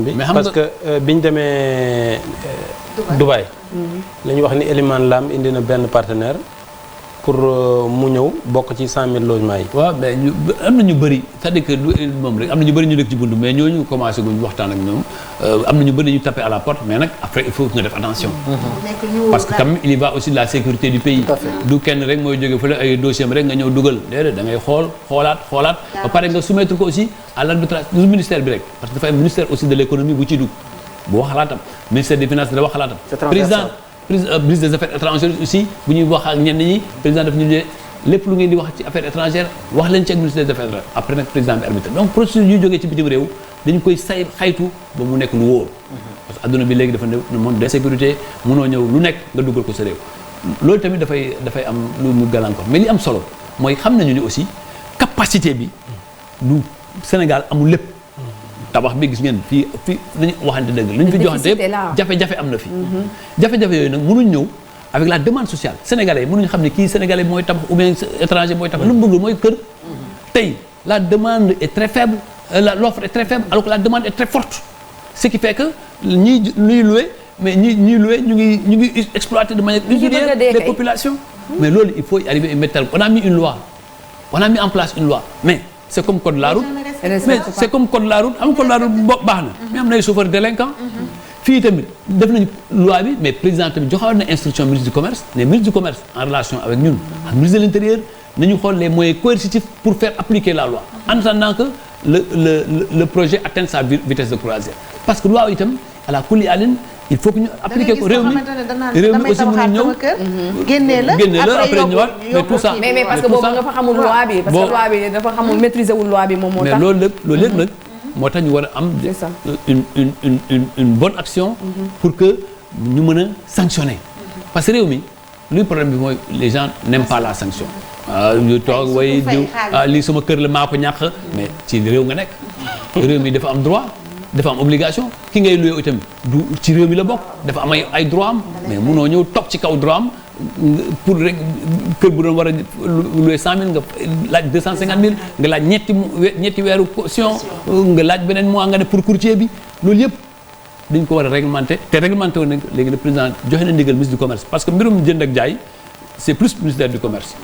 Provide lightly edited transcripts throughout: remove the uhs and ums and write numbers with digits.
bi. parce que biñ demee Dubaï. la ñu wax ni Elimane Lam indi na benn partenaire pour mu ñëw bokk ci 100 000 logements yi. waaw mais am na ñu bëri c'est-à-dire que du moom rek am na ñu bëri ñu dëkk ci bunt mais ñooñu commencé guñ waxtaan ak ñoom am na ñu bëri ñu tapé à la porte mais nag après il faut que nga def attention. parce que quand même il y va aussi de la sécurité du pays. du kenn rek mooy jóge fële ay dossier rek nga ñëw dugal déedéet da ngay xoolaat ba pare nga soumettre ko aussi à l'arbitrage du ministère bi rek parce que dafa am ministère aussi de l'économie bu ci dugg bu wax xalaatam ministère des finances da wax xalaatam. ministre des affaires étrangères aussi bu ñuy wax ak ñenn ñi président daf ñu ne lépp lu ngeen di wax ci affaires étrangères wax leen ci ak ministre des affaires étrangères après nag président bi arbitre donc procédure yu jógee ci bitim réew dañu koy xaytu ba mu nekk lu wóor parce que adduna bi léegi dafa ne monde d'insécurité mënoo ñëw lu nekk nga dugal ko sa réew loolu tamit dafay am lu mu gàllankoor mais li am solo mooy xam nañu ni aussi capacité bi lu Sénégal amul lépp tabax bi gis ngeen fii nañu waxante dëgg lu ñu fi joxante yëpp jafe-jafe am na fi jafe-jafe yooyu nag mënuñ ñëw avec la demande sociale sénégalais yi mënuñ xam ne kii sénégalais mooy tabax ou bien étranger mooy tabax lu mu bëgg mooy kër tey la demande est très faible l'offre est très faible alors que la demande est très forte ce qui fait que ñuy loué mais ñuy loué ñu ngi exploiter de manière usurière les populations mais loolu il faut y arriver et mettre on a mis une loi on a mis en place une loi mais c'est comme code de la route mais c'est comme code de la route code de la route baax na mais am na ay chauffeurs délinquants fii tamit def nañu loi bi mais président tamit joxawoon na instruction ministre du commerce mais ministre du commerce en relation avec ñun ak ministre de l'intérieur nañu xool les moyens coercitifs pour faire appliquer la loi en attendant que le projet atteigne sa vitesse de croisière parce que loi itam à la kulli alin il faut que ñu appliquer ko réew mi aussi mënuñ ñëw génne la après ñëwaat mais tout ça mais parce que boobu nga fa xamul loi bi parce que loi bi dafa xamul maîtriser wul loi bi moom moo tax mais loolu lépp nag moo tax ñu war a am une bonne action pour que ñu mën a sanctionner parce que réew mi luy problème bi mooy les gens n'aiment pas la sanction ñu toog way diw lii sama kër la maa ko ñàkk mais ci réew nga nekk réew mi dafa am droit dafa am obligation ki ngay loué itam du ci réew mi la bokk dafa am ay droit am mais munoo ñëw toog ci kaw droit am pour rek kër bu doon war a loué 100 000 nga laaj 250 000 nga laaj ñetti weeru caution nga laaj beneen mois nga ne pour courtier bi loolu yëpp dañ ko war a réglementer te réglementer woon nañ ko léegi le président joxe na ndigal ministre du commerce parce que mbirum jënd ak jaay c'est plus ministère du commerce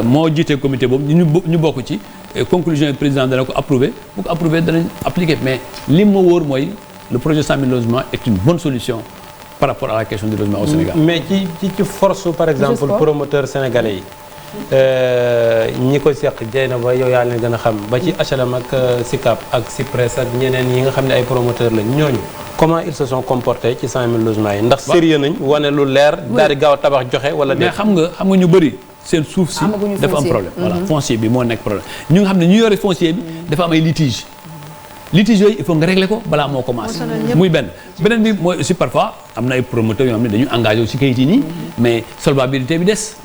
moo jiite comité boobu ñu bokk ci conclusion yi président dana ko approuvé bu ko approuvé danañ appliqué mais li ma wóor mooy le projet 100 000 logements est une bonne solution par rapport à la question du logement au Sénégal. mais ci force par exemple promoteur sénégalais yi ñi ko seq Dieynaba yow yaa leen gën a xam ba ci HLM ak SICAP ak CIPRES ak ñeneen yi nga xam ne ay promoteurs lañ ñooñu comment ils se sont comportés ci 100 000 logements yi ndax sérieux nañ wane lu leer daal di gaaw a tabax joxe wala mais xam nga ñu bëri seen suuf si dafa am problème voilà foncier bi moo nekk problème ñu nga xam ne ñu yore foncier bi dafa am ay litige yooyu il faut nga régler ko balaa moo commencé muy beneen bi mooy aussi parfois am na ay promoteurs yoo xam ne dañu engagé wu si kayit yi nii mais solvabilité bi des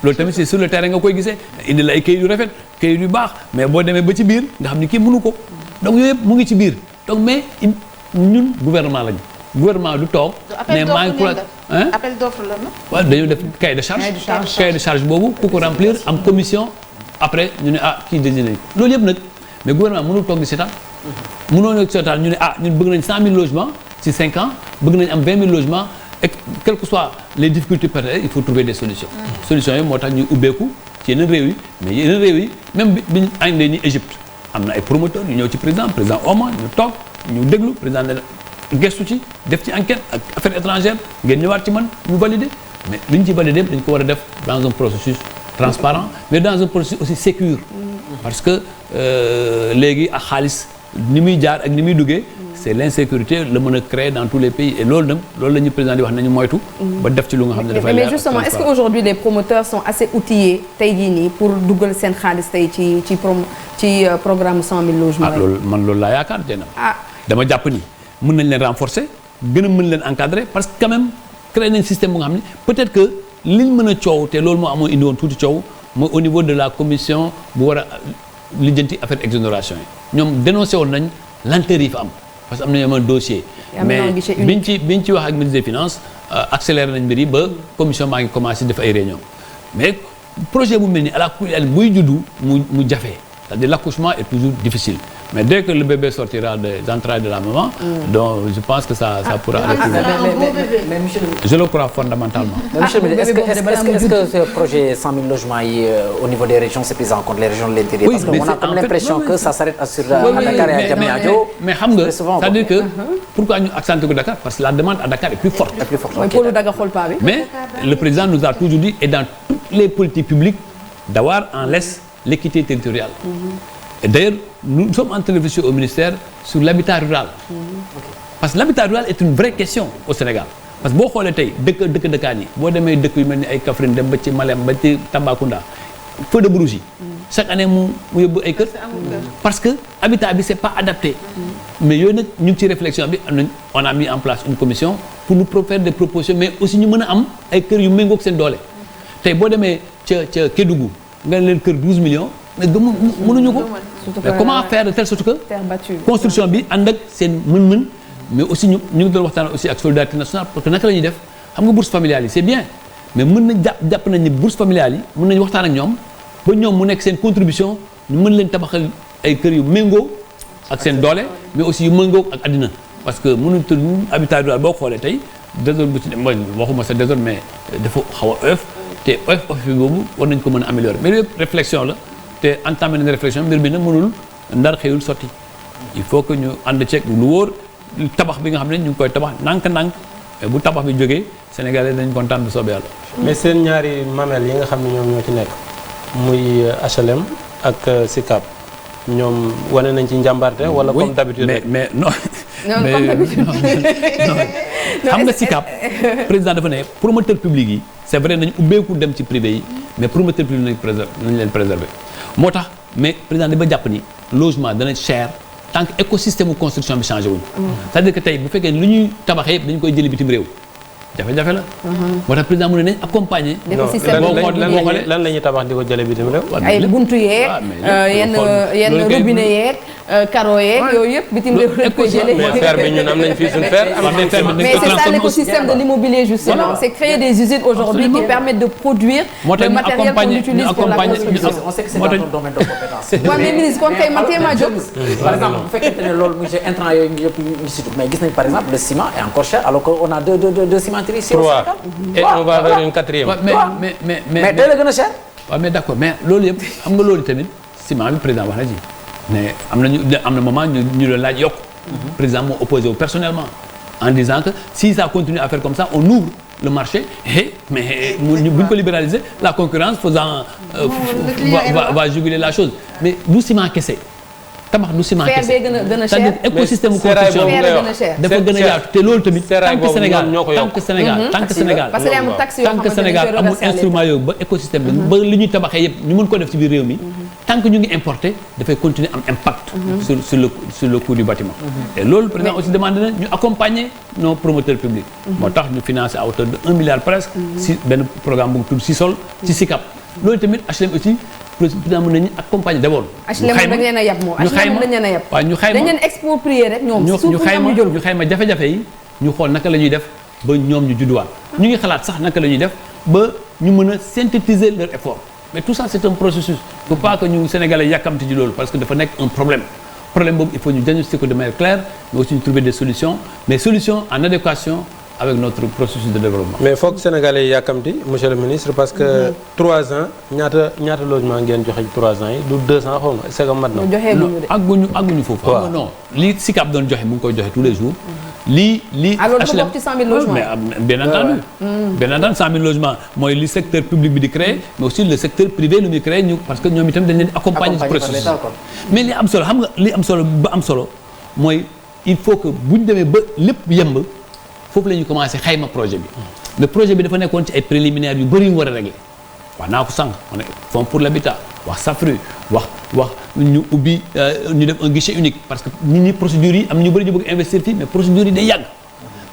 loolu tamit c'est sur le terrain nga koy gisee indi la ay kayit yu rafet kayit yu baax mais boo demee ba ci biir nga xam ne kii mënu ko donc yooyu yëpp mu ngi ci biir donc mais ñun gouvernement lañu gouvernement du toog mais maa ngi appel d'offre la na waaw dañu def cahier de charge boobu ku ko remplir am commission après ñu ne kii désigné loolu yëpp nag mais gouvernement mënul toog di seetaan mënoo nag seetaan ñu ne ñun bëgg nañ 100 000 logements ci 5 ans bëgg nañ am 20 000 logements et quelles que soient les difficultés peut-être il faut trouver des solutions solutions yi moo tax ñu ubbeeku ci yeneen réew yi mais yeneen réew yi même bi ñu àndee ni Égypte am na ay promoteurs ñu ñëw ci président Oman ñu toog ñu déglu président ne gestu ci def ci enquête ak affaires étrangères ngeen ñëwaat ci man ñu valider mais li ñu ci valider dañ ko war a def dans un processus transparent mais dans un processus aussi sécure parce que léegi ak xaalis ni muy jaar ak ni muy duggee c'est l'insécurité la mën a créer dans tous les pays et loolu la ñu président di wax nañu moytu ba def ci lu nga xam ne dafay mais justement est-ce que aujourd'hui les promoteurs sont assez outillés tey jii nii pour dugal seen xaalis tey ci programme 100 000 logements loolu laa yaakaar tey dama jàpp ni mën nañ leen renforcer gën a mën leen encadrer parce que quand même créer nañ système bu nga xam ne peut-être que liñ mën a coow te loolu moo amoon indi woon tuuti coow mooy au niveau de la commission bu war a lijjanti affaire exonération yi ñoom dénoncé woon nañ lenteur yi fa am parce que am nañu dossier mais biñ ci wax ak ministre des finances accéléré nañ mbir yi ba commission maa ngi commencé def ay réunion mais projet bu mel ni à la buy juddu mu jafe c'est-à-dire l'accouchement est toujours difficile mais dès que le bébé sortira des entrailles de la maman, donc je pense que ça pourra aller plus loin. Mais monsieur le Je le crois fondamentalement. monsieur le est-ce que ce projet 100 000 logements yi au niveau des régions c'est pris en compte les régions de l'intérieur? Oui, Parce que mais on a c'est- comme en fait, l'impression non, que mais- ça s'arrête à Dakar et à Diamniadio. mais xam nga Très souvent, c'est-à-dire que pourquoi ñu accentuer ko Dakar parce que la demande à Dakar est plus forte. La plus forte. mooy Ok, pôlu daga xool paa bi. Mais le président nous a toujours dit et dans toutes les politiques publiques d'avoir en laisse l'équité territoriale. Et d'ailleurs nous sommes en train de réfléchir au ministère sur l'habitat rural. Parce que l'habitat rural est une vraie question au Sénégal. Parce que boo xoolee tey dëkkaan yi boo demee dëkk yu mel ni ay Kaffrine dem ba ci Malem ba ci Tambacounda feu de brousse yi chaque année mu yóbbu ay kër parce que habitat bi c'est pas adapté mais yooyu nag ñu ngi ci réflexion bi on a mis en place une commission pour nous faire des propositions mais aussi ñu mën a am ay kër yu méngoog seen doole tey boo demee ca Kédougou nga leen kër 12 millions mais mënuñu ko mais comment faire de telle sorte que terre battue. construction bi ànd ak seen mën-mën mais aussi ñu ngi doon waxtaan aussi ak solidarité nationale parce que naka la ñuy def xam nga bourse familiale yi c'est bien mais mën nañ jàpp nañ ni bourse familiale yi mën nañu waxtaan ak ñoom ba ñoom mu nekk seen contribution ñu mën leen tabaxal ay kër yu méngoo ak seen doole mais aussi yu méngoo ak àddina parce que mënuñ tudd habitat rural boo xoolee tey désordre bu ci ne mooy waxuma sa désordre mais dafa xaw a oyof te oyof bi boobu war nañ ko mën a améliorer mais lépp réflexion la te entamé nañ réflexion mbir bi nag mënul ndar xëyul sotti il faut que ñu ànd ceeg lu wóor tabax bi nga xam ne ñu ngi koy tabax ndànk-ndànk mais bu tabax bi jógee Sénégalais dañ kontaan bu soobee yàlla. mais seen ñaari mamel yi nga xam ne ñoom ñoo ci nekk muy HLM ak SICAP ñoom wane nañ ci njàmbarte wala comme d'habitude rek mais non. Non, comme d'habitude. xam nga SICAP président dafa ne promoteur public yi c'est vrai nañu ubbeeku dem ci privé yi mais promoteur public nañ leen préserver moo tax mais président di ba jàpp ni logement dana cher tant que écosystème construction bi changé wuñ c'est-à-dire que tey bu fekkee lu ñuy tabaxee yëpp dañu koy jëli bitim réew jafe-jafe la moo tax président mu ne nañ accompagner l'écosystème lan la ñuy tabax di ko jële bitim réew ay buntu yeeg yenn robinet yeeg carreaux yeeg yooyu yëpp bitim réew lañ koy jëlee. mais fer bi ñun am nañ fii suñu fer am nañ fer mais c'est ça l'écosystème de l'immobilier justement c'est créer des usines aujourd'hui qui permettent de produire le matériel qu'on utilise pour la construction. On sait que c'est dans ton domaine de compétence. waaw mais ministre kon kay man téema jóg. Par exemple bu fekkente ne loolu monsieur intrant yooyu yëpp ñu surtout mais gis nañ par exemple le ciment est encore cher alors qu'on a deux cimenteries ici au Sénégal. et on va vers une quatrième. mais tey la gën a cher. waaw mais d'accord mais loolu yëpp xam nga loolu tamit ciment bi président wax na ci mais am na moment ñu la laaj yokk président moo opposé wu personnellement en disant que si ça continue à faire comme ça on ouvre le marché mais bu ñu ko libéraliser la concurrence faisant va juguler la chose mais du ciment kese tabax du ciment kese fer bee gën a cher c'est-à-dire écosystème construction dafa gën a yaatu te loolu tamit tant que Sénégal parce que amul taxe yoo tant que xamante Sénégal amul instrument yooyu ba écosystème bi ba li ñuy tabaxee yëpp ñu mën ko def ci biir réew mi tant que ñu ngi importer dafay continuer am impact sur le coût du bâtiment et loolu président aussi demandé na ñu accompagner nos promoteurs publics moo tax ñu financer à hauteur de 1 milliard presque si benn programme bu tudd Sisol ci SICAP loolu tamit HLM aussi président mën nañu accompagner d'abord HLM dañ leen a yab moom HLM dañ leen a yab waaw ñu xayma dañ leen exproprier rek ñoom ñu xayma jafe-jafe yi ñu xool naka la ñuy def ba ñoom ñu judduwaat ñu ngi xalaat sax naka la ñuy def ba ñu mën a synthétiser leur effort mais tout ça c'est un processus faut pas que ñu Sénégalais yàkkamti ji loolu parce que dafa nekk un problème boobu il faut ñu diagnostiquer de manière claire mais aussi ñu trouver des solutions mais solutions en adéquation avec notre processus de développement. mais foog Sénégalais yi yàkkamti monsieur le ministre parce que 3 ans ñaata logement ngeen joxe 3 ans yi du 200 xaw ma c'est que mat na. àgguñu foofu. waaw non li SICAP doon joxe mu ngi koy joxe tous les jours. lii alors que bokk ci 100 000 logements. mais bien entendu. bien entendu 100 000 logements mooy li secteur public bi di créer mais aussi le secteur privé lu muy créer ñu parce que ñoom itam dañ leen di accompagner ci processus mais li am solo xam nga li am solo ba am solo mooy il faut que bu ñu demee ba lépp yemb foofu la ñu commencé xayma projet bi. le projet bi dafa nekkoon ci ay préliminaires yu bëri yu war a régler wax naa ko sànq on est fonds pour l'habitat wax SAFRU wax ñu ubbi ñu def un guichet unique parce que nit ñi procédures yi am ñu bëri ñu bëgg investir fii mais procédures yi day yàgg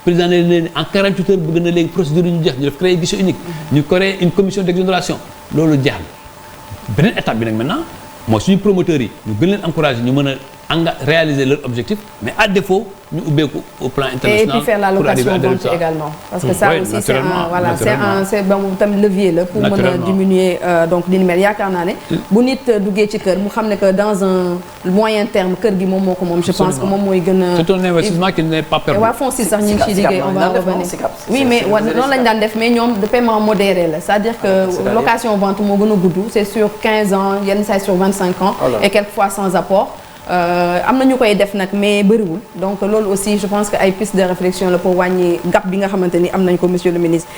président ne leen en 48 heures bëgg na léegi procédures yi ñu jeex ñu def créer guichet unique ñu créer une commission d'exonération loolu jeex na beneen étape bi nag maintenant mooy suñu promoteurs yi ñu gën leen encourager ñu mën a réaliser leur objectif mais à défaut ñu ubbeeku au plan international. Et puis faire la location-vente également. Parce que ça aussi c'est bon tam levier la pour mën a diminuer donc li ni mel yaakaar naa ne. bu nit duggee ci kër mu xam ne que dans un moyen terme kër gi moom moo ko moom. je pense que moom mooy gën a. c'est un investissement qui n'est pas perdu. waa FONSIS sax ñu ngi ciy liggéey on va revenir. oui mais noonu lañu daan def mais ñoom de paiement modéré la c'est-à-dire que location-vente moo gën a gudd c'est sur 15 ans yenn saa sur 25 ans. et quelquefois sans apport. am na ñu koy def nag mais bëriwul donc loolu aussi je pense que ay piste de réflexion la pour wàññi gap bi nga xamante ni am nañ ko monsieur le ministre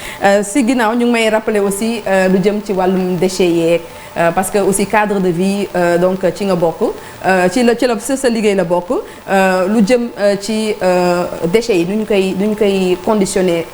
si ginnaaw ñu ngi may rappeler aussi lu jëm ci wàllum déchets yeeg parce que aussi cadre de vie donc ci nga bokk ci la sa liggéey la bokk lu jëm ci déchets yi nu ñu koy conditionner